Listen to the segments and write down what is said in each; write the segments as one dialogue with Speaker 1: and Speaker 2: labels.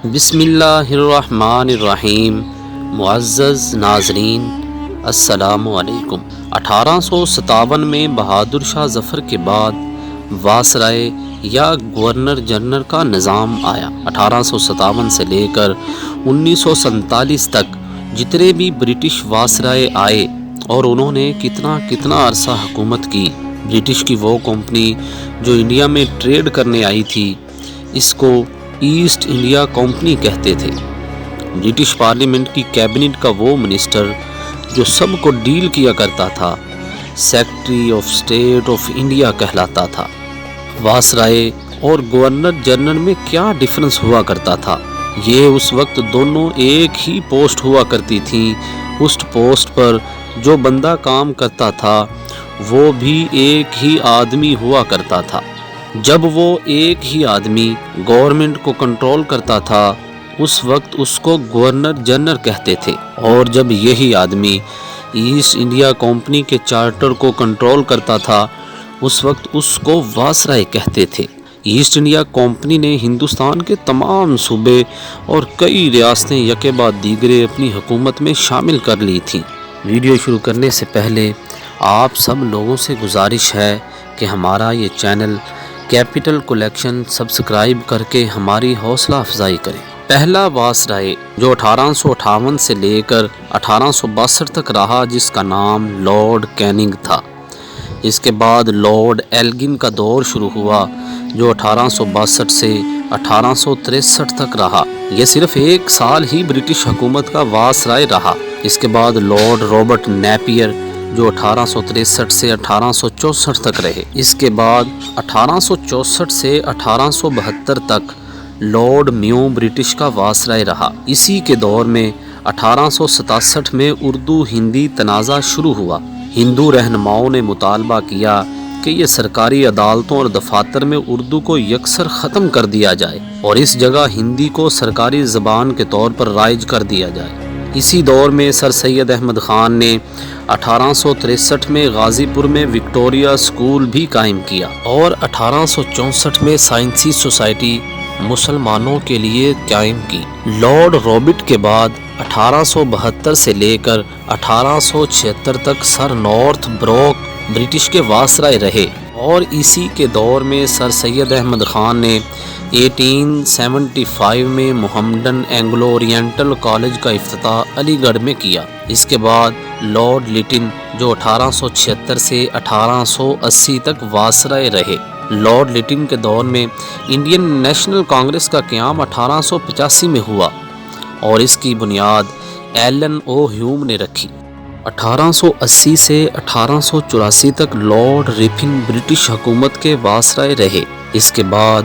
Speaker 1: بسم اللہ الرحمن الرحیم۔ معزز ناظرین السلام علیکم۔ 1857 میں بہادر شاہ ظفر کے بعد وائسرائے یا گورنر جنرل کا نظام آیا۔ 1857 سے لے کر 1947 تک جتنے بھی برٹش وائسرائے آئے اور انہوں نے کتنا عرصہ حکومت کی۔ برٹش کی وہ کمپنی جو انڈیا میں ٹریڈ کرنے آئی تھی، اس کو ایسٹ انڈیا کمپنی کہتے تھے۔ برٹش پارلیمنٹ کی کیبنٹ کا وہ منسٹر جو سب کو ڈیل کیا کرتا تھا، secretary of state of India کہلاتا تھا۔ وائسرائے اور گورنر جنرل میں کیا ڈفرنس ہوا کرتا تھا؟ یہ اس وقت دونوں ایک ہی پوسٹ ہوا کرتی تھیں۔ اس پوسٹ پر جو بندہ کام کرتا تھا وہ بھی ایک ہی آدمی ہوا کرتا تھا۔ جب وہ ایک ہی آدمی گورنمنٹ کو کنٹرول کرتا تھا، اس وقت اس کو گورنر جنرل کہتے تھے، اور جب یہی آدمی ایسٹ انڈیا کمپنی کے چارٹر کو کنٹرول کرتا تھا، اس وقت اس کو وائسرائے کہتے تھے۔ ایسٹ انڈیا کمپنی نے ہندوستان کے تمام صوبے اور کئی ریاستیں یکے بعد دیگرے اپنی حکومت میں شامل کر لی تھیں۔ ویڈیو شروع کرنے سے پہلے آپ سب لوگوں سے گزارش ہے کہ ہمارا یہ چینل کیپٹل کلیکشن سبسکرائب کر کے ہماری حوصلہ افزائی کریں۔ پہلا وائسرائے جو 1858 سے لے کر 1862 تک رہا، جس کا نام لارڈ کیننگ تھا۔ اس کے بعد لارڈ ایلگن کا دور شروع ہوا جو 1862 سے 1863 تک رہا۔ یہ صرف ایک سال ہی برٹش حکومت کا وائسرائے رہا۔ اس کے بعد لارڈ رابرٹ نیپیئر جو 1863 سے 1864 تک رہے۔ اس کے بعد 1864 سے 1872 تک لارڈ میو برٹش کا وائسرائے رہا۔ اسی کے دور میں 1867 میں اردو ہندی تنازع شروع ہوا۔ ہندو رہنماؤں نے مطالبہ کیا کہ یہ سرکاری عدالتوں اور دفاتر میں اردو کو یکسر ختم کر دیا جائے اور اس جگہ ہندی کو سرکاری زبان کے طور پر رائج کر دیا جائے۔ اسی دور میں سر سید احمد خان نے 1863 میں غازی پور میں وکٹوریہ اسکول بھی قائم کیا اور 1864 میں سائنسی سوسائٹی مسلمانوں کے لیے قائم کی۔ لارڈ رابرٹ کے بعد 1872 سے لے کر 1876 تک سر نارتھ بروک برٹش کے وائسرائے رہے، اور اسی کے دور میں سر سید احمد خان نے 1875 میں محمدن اینگلو اورینٹل کالج کا افتتاح علی گڑھ میں کیا۔ اس کے بعد لارڈ لیٹن جو 1876 سے 1880 تک وائسرائے رہے۔ لارڈ لیٹن کے دور میں انڈین نیشنل کانگریس کا قیام 1885 میں ہوا اور اس کی بنیاد ایلن او ہیوم نے رکھی۔ 1880 سے 1884 تک لارڈ ریپن برٹش حکومت کے وائسرائے رہے۔ اس کے بعد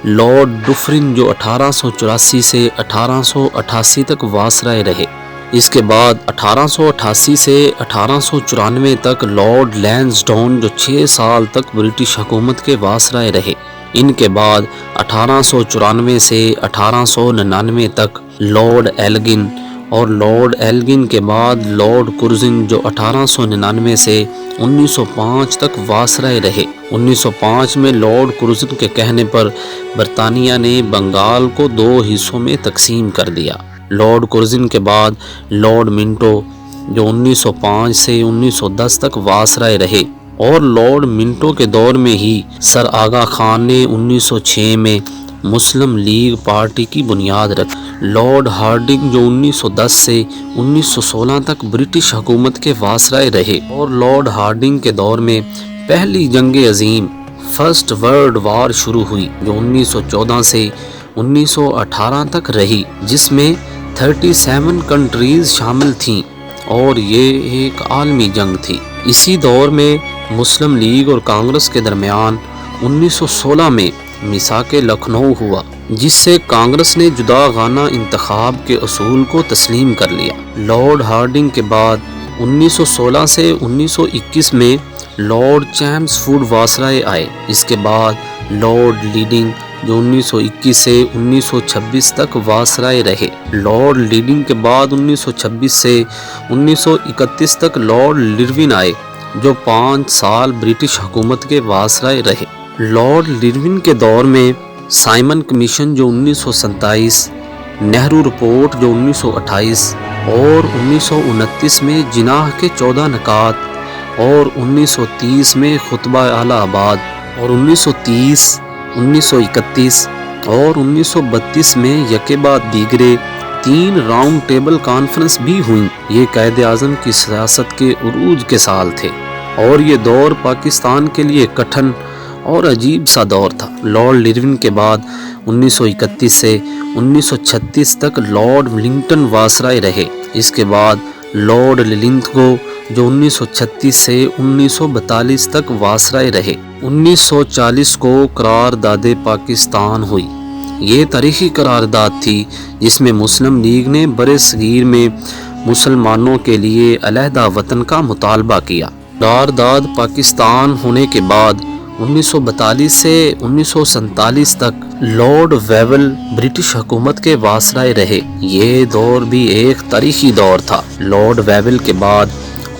Speaker 1: لارڈ ڈفرن جو 1884 سے 1888 تک وائسرائے رہے۔ اس کے بعد 1888 سے 1894 تک لارڈ لینسڈون جو 6 سال تک برٹش حکومت کے وائسرائے رہے۔ ان کے بعد 1894 سے 1899 تک لارڈ ایلگن، اور لارڈ ایلگن کے بعد لارڈ کرزن جو 1899 سے 1905 تک وائسرائے رہے۔ 1905 میں لارڈ کرزن کے کہنے پر برطانیہ نے بنگال کو 2 حصوں میں تقسیم کر دیا۔ لارڈ کرزن کے بعد لارڈ منٹو جو 1905 سے 1910 تک وائسرائے رہے، اور لارڈ منٹو کے دور میں ہی سر آغا خان نے 1906 میں مسلم لیگ پارٹی کی بنیاد رکھی۔ لارڈ ہارڈنگ جو 1910 سے 1916 تک برٹش حکومت کے وائسرائے رہے، اور لارڈ ہارڈنگ کے دور میں پہلی جنگ عظیم فرسٹ ورلڈ وار شروع ہوئی جو 1914 سے 1918 تک رہی، جس میں 37 کنٹریز شامل تھیں، اور یہ ایک عالمی جنگ تھی۔ اسی دور میں مسلم لیگ اور کانگریس کے درمیان 1916 میں میثاق لکھنؤ ہوا، جس سے کانگریس نے جداگانہ انتخاب کے اصول کو تسلیم کر لیا۔ لارڈ ہارڈنگ کے بعد 1916 سے 1921 میں لارڈ چیمز فورڈ وائسرائے آئے۔ اس کے بعد لارڈ لیڈنگ جو 1921 سے 1926 تک وائسرائے رہے۔ لارڈ لیڈنگ کے بعد 1926 سے 1931 تک لارڈ لرون آئے جو 5 سال برٹش حکومت کے وائسرائے رہے۔ لارڈ لرون کے دور میں سائمن کمیشن جو 1927 نہرو رپورٹ جو 1928 اور 1929 میں جناح کے 14 نکات اور 1930 میں خطبہ اعلی آباد اور 1930، 1931 اور 1932 میں یکے بعد دیگرے 3 راؤنڈ ٹیبل کانفرنس بھی ہوئیں۔ یہ قائد اعظم کی سیاست کے عروج کے سال تھے اور یہ دور پاکستان کے لیے کٹھن اور عجیب سا دور تھا۔ لارڈ ارون کے بعد 1931 سے 1936 تک لارڈ ولنگٹن وائسرائے رہے۔ اس کے بعد لارڈ للتھگو جو 1936 سے 1942 تک وائسرائے رہے۔ 1940 کو قرارداد پاکستان ہوئی۔ یہ تاریخی قرارداد تھی جس میں مسلم لیگ نے برِ صغیر میں مسلمانوں کے لیے علیحدہ وطن کا مطالبہ کیا۔ قرارداد پاکستان ہونے کے بعد 1942 سے 1947 تک لارڈ ویول برٹش حکومت کے وائسرائے رہے۔ یہ دور بھی ایک تاریخی دور تھا۔ لارڈ ویول کے بعد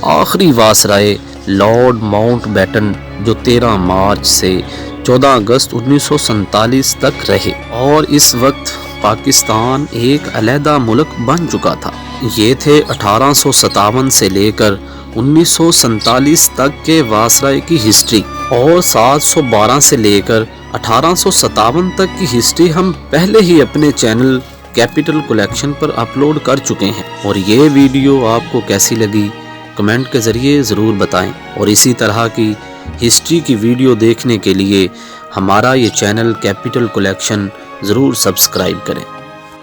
Speaker 1: آخری وائسرائے لارڈ ماؤنٹ بیٹن جو 13 مارچ سے 14 اگست 1947 تک رہے اور اس وقت پاکستان ایک علیحدہ ملک بن چکا تھا۔ یہ تھے 1857 سے لے کر 1947 تک کے وائسرائے کی ہسٹری، اور 712 سے لے کر 1857 تک کی ہسٹری ہم پہلے ہی اپنے چینل کیپٹل کلیکشن پر اپلوڈ کر چکے ہیں۔ اور یہ ویڈیو آپ کو کیسی لگی کمنٹ کے ذریعے ضرور بتائیں، اور اسی طرح کی ہسٹری کی ویڈیو دیکھنے کے لیے ہمارا یہ چینل کیپٹل کلیکشن ضرور سبسکرائب کریں۔